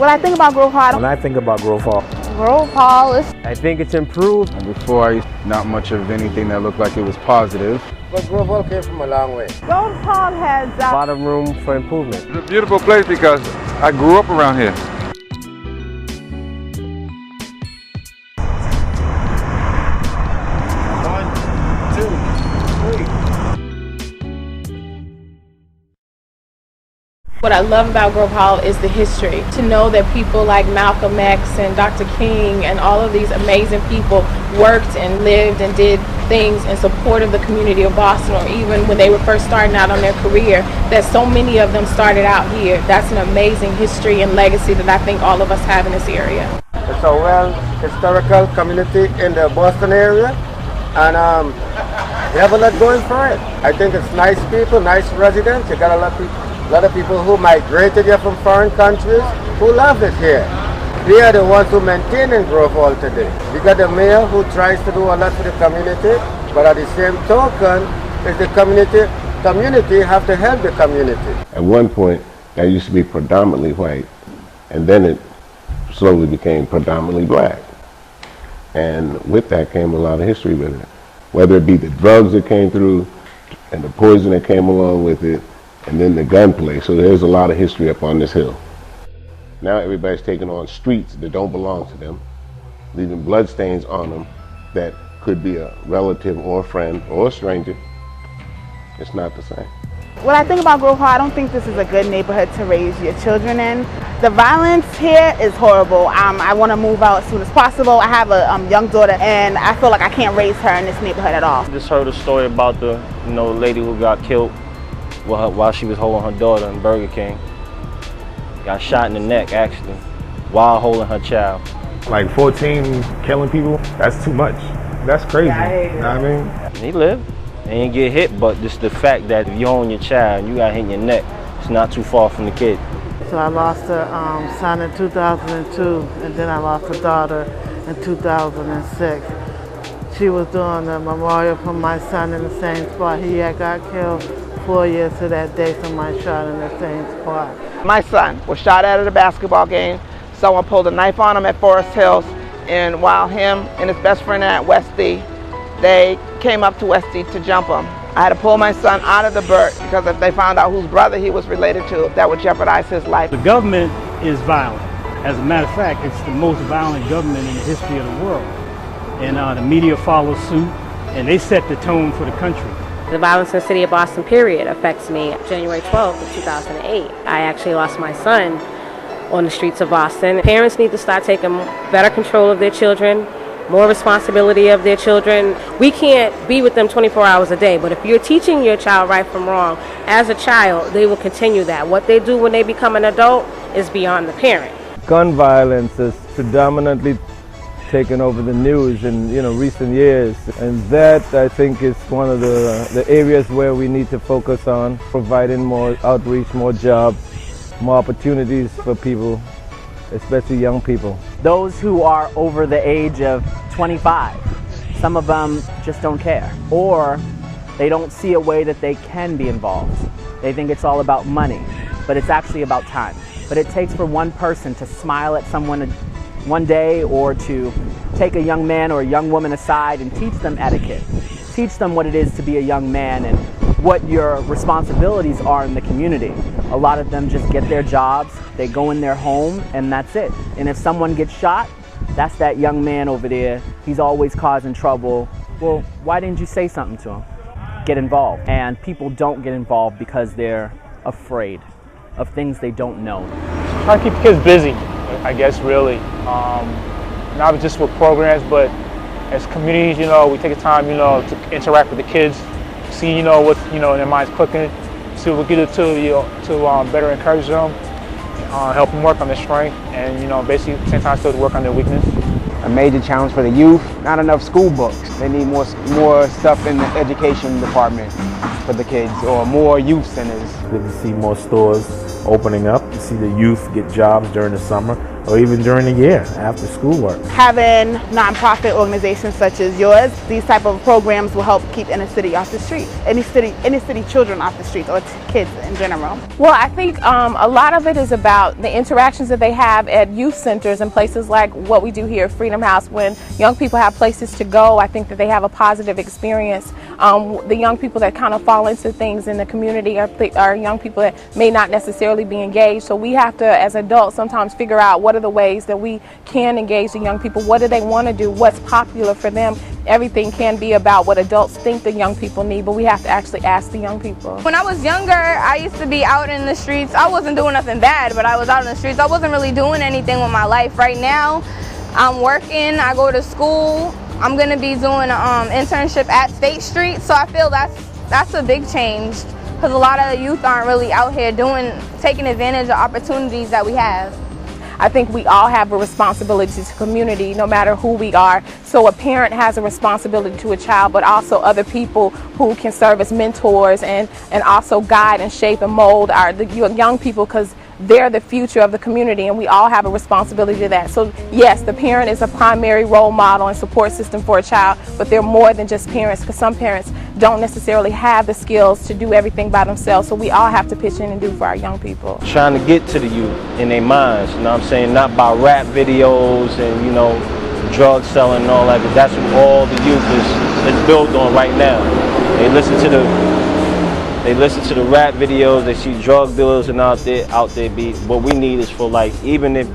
When I think about Grove Hall, When I think about Grove Hall, Grove Hall is... I think it's improved. And before, I used not much of anything that looked like it was positive. But Grove Hall came from a long way. Grove Hall has A lot of room for improvement. It's a beautiful place because I grew up around here. What I love about Grove Hall is the history. To know that people like Malcolm X and Dr. King and all of these amazing people worked and lived and did things in support of the community of Boston, or even when they were first starting out on their career, that so many of them started out here. That's an amazing history and legacy that I think all of us have in this area. It's a well historical community in the Boston area, and we have a lot going for it. I think it's nice people, nice residents. You got a lot of people who migrated here from foreign countries who love it here. They are the ones who maintain in Grove Hall today. We got the mayor who tries to do a lot for the community, but at the same token, is the community have to help the community. At one point, that used to be predominantly white, and then it slowly became predominantly black. And with that came a lot of history with it. Whether it be the drugs that came through, and the poison that came along with it, and then the gunplay. So there's a lot of history up on this hill. Now everybody's taking on streets that don't belong to them, leaving bloodstains on them that could be a relative or a friend or a stranger. It's not the same. When I think about Grove Hall, I don't think this is a good neighborhood to raise your children in. The violence here is horrible. I want to move out as soon as possible. I have a young daughter, and I feel like I can't raise her in this neighborhood at all. I just heard a story about the lady who got killed while she was holding her daughter in Burger King. Got shot in the neck, actually, while holding her child. Like 14 killing people, that's too much. That's crazy. Yeah, you know what I mean? He lived. He didn't get hit, but just the fact that if you're holding your child and you got hit in your neck, it's not too far from the kid. So I lost a son in 2002, and then I lost a daughter in 2006. She was doing the memorial for my son in the same spot. He had got killed 4 years to that day, somebody shot in the same spot. My son was shot at a basketball game. Someone pulled a knife on him at Forest Hills, and while him and his best friend at Westie, they came up to Westie to jump him. I had to pull my son out of the BURT because if they found out whose brother he was related to, that would jeopardize his life. The government is violent. As a matter of fact, it's the most violent government in the history of the world. And the media follows suit, and they set the tone for the country. The violence in the city of Boston, period, affects me. January 12th of 2008, I actually lost my son on the streets of Boston. Parents need to start taking better control of their children, more responsibility of their children. We can't be with them 24 hours a day, but if you're teaching your child right from wrong, as a child, they will continue that. What they do when they become an adult is beyond the parent. Gun violence is predominantly taken over the news in recent years, and that I think is one of the areas where we need to focus on, providing more outreach, more jobs, more opportunities for people, especially young people. Those who are over the age of 25, some of them just don't care, or they don't see a way that they can be involved. They think it's all about money, but it's actually about time. But it takes for one person to smile at someone one day, or to take a young man or a young woman aside and teach them etiquette. Teach them what it is to be a young man and what your responsibilities are in the community. A lot of them just get their jobs, they go in their home, and that's it. And if someone gets shot, that's that young man over there. He's always causing trouble. Well, why didn't you say something to him? Get involved. And people don't get involved because they're afraid of things they don't know. Try to keep kids busy, I guess, really. Not just with programs, but as communities, we take the time, to interact with the kids, see, what, in their minds cooking, to get it to you to better encourage them, help them work on their strength, and basically at the same time still to work on their weakness. A major challenge for the youth, not enough school books. They need more stuff in the education department for the kids, or more youth centers. Good to see more stores opening up, to see the youth get jobs during the summer or even during the year after schoolwork. Having nonprofit organizations such as yours, these type of programs will help keep inner city off the streets, inner city children off the streets, or kids in general. Well, I think a lot of it is about the interactions that they have at youth centers and places like what we do here at Freedom House. When young people have places to go, I think that they have a positive experience. The young people that kind of fall into things in the community are young people that may not necessarily be engaged. So we have to, as adults, sometimes figure out what are the ways that we can engage the young people. What do they want to do? What's popular for them? Everything can be about what adults think the young people need, but we have to actually ask the young people. When I was younger, I used to be out in the streets. I wasn't doing nothing bad, but I was out in the streets. I wasn't really doing anything with my life. Right now, I'm working, I go to school. I'm going to be doing an internship at State Street, so I feel that's a big change, because a lot of the youth aren't really out here taking advantage of opportunities that we have. I think we all have a responsibility to community, no matter who we are. So a parent has a responsibility to a child, but also other people who can serve as mentors and also guide and shape and mold the young people, because they're the future of the community, and we all have a responsibility to that. So yes, the parent is a primary role model and support system for a child, but they're more than just parents, because some parents don't necessarily have the skills to do everything by themselves. So we all have to pitch in and do for our young people. Trying to get to the youth in their minds, you know what I'm saying? Not by rap videos and, drug selling and all that, because that's what all the youth is built on right now. They listen to the rap videos, they see drug dealers and out there be. What we need is for, like, even if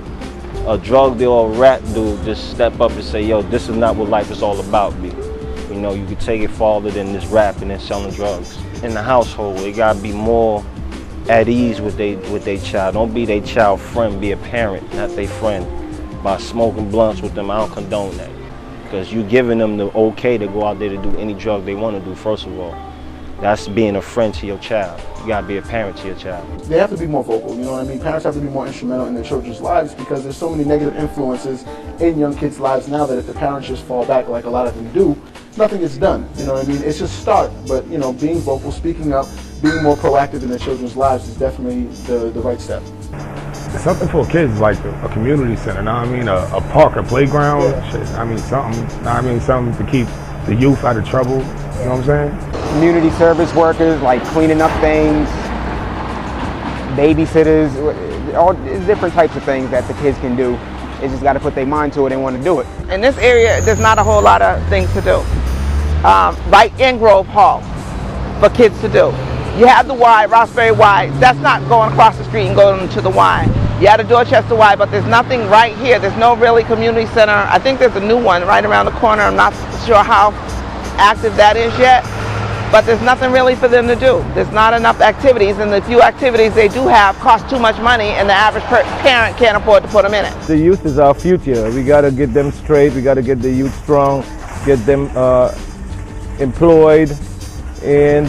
a drug dealer or a rap dude just step up and say, yo, this is not what life is all about, B. You can take it farther than this rapping and selling drugs. In the household, they gotta be more at ease with their child. Don't be their child friend, be a parent, not their friend. By smoking blunts with them, I don't condone that. Because you giving them the okay to go out there to do any drug they want to do, first of all. That's being a friend to your child. You gotta be a parent to your child. They have to be more vocal, you know what I mean? Parents have to be more instrumental in their children's lives, because there's so many negative influences in young kids' lives now that if the parents just fall back like a lot of them do, nothing is done, you know what I mean? It's just start, but being vocal, speaking up, being more proactive in their children's lives is definitely the right step. It's something for kids, like a community center, know what I mean? A park, a playground, shit. I mean, something to keep the youth out of trouble, you know what I'm saying? Community service workers, like cleaning up things, babysitters, all different types of things that the kids can do. They just got to put their mind to it and want to do it. In this area, there's not a whole lot of things to do. Right in Grove Hall for kids to do. You have the Y, Roxbury Y. That's not going across the street and going to the Y. You have the Dorchester Y, but there's nothing right here. There's no really community center. I think there's a new one right around the corner. I'm not sure how active that is yet, but there's nothing really for them to do. There's not enough activities, and the few activities they do have cost too much money, and the average parent can't afford to put them in it. The youth is our future. We got to get them straight. We got to get the youth strong, get them employed, and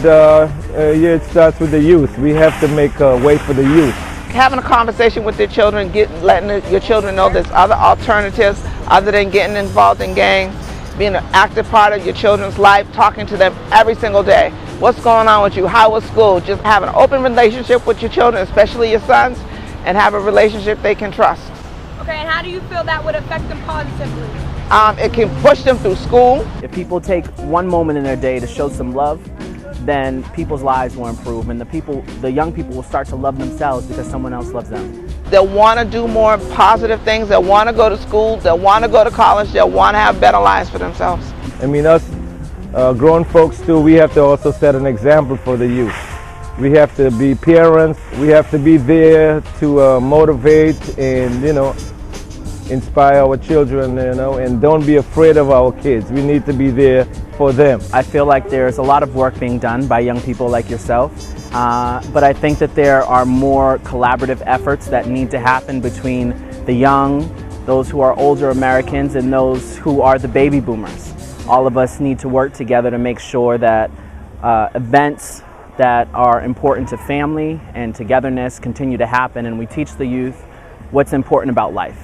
it starts with the youth. We have to make a way for the youth. Having a conversation with their children, letting your children know there's other alternatives other than getting involved in gangs, being an active part of your children's life, talking to them every single day. What's going on with you? How was school? Just have an open relationship with your children, especially your sons, and have a relationship they can trust. Okay, and how do you feel that would affect them positively? It can push them through school. If people take one moment in their day to show some love, then people's lives will improve, and the young people will start to love themselves because someone else loves them. They'll want to do more positive things. They'll want to go to school. They'll want to go to college. They'll want to have better lives for themselves. I mean, us grown folks too, we have to also set an example for the youth. We have to be parents. We have to be there to motivate and, inspire our children, and don't be afraid of our kids. We need to be there for them. I feel like there's a lot of work being done by young people like yourself, but I think that there are more collaborative efforts that need to happen between the young, those who are older Americans, and those who are the baby boomers. All of us need to work together to make sure that events that are important to family and togetherness continue to happen, and we teach the youth what's important about life.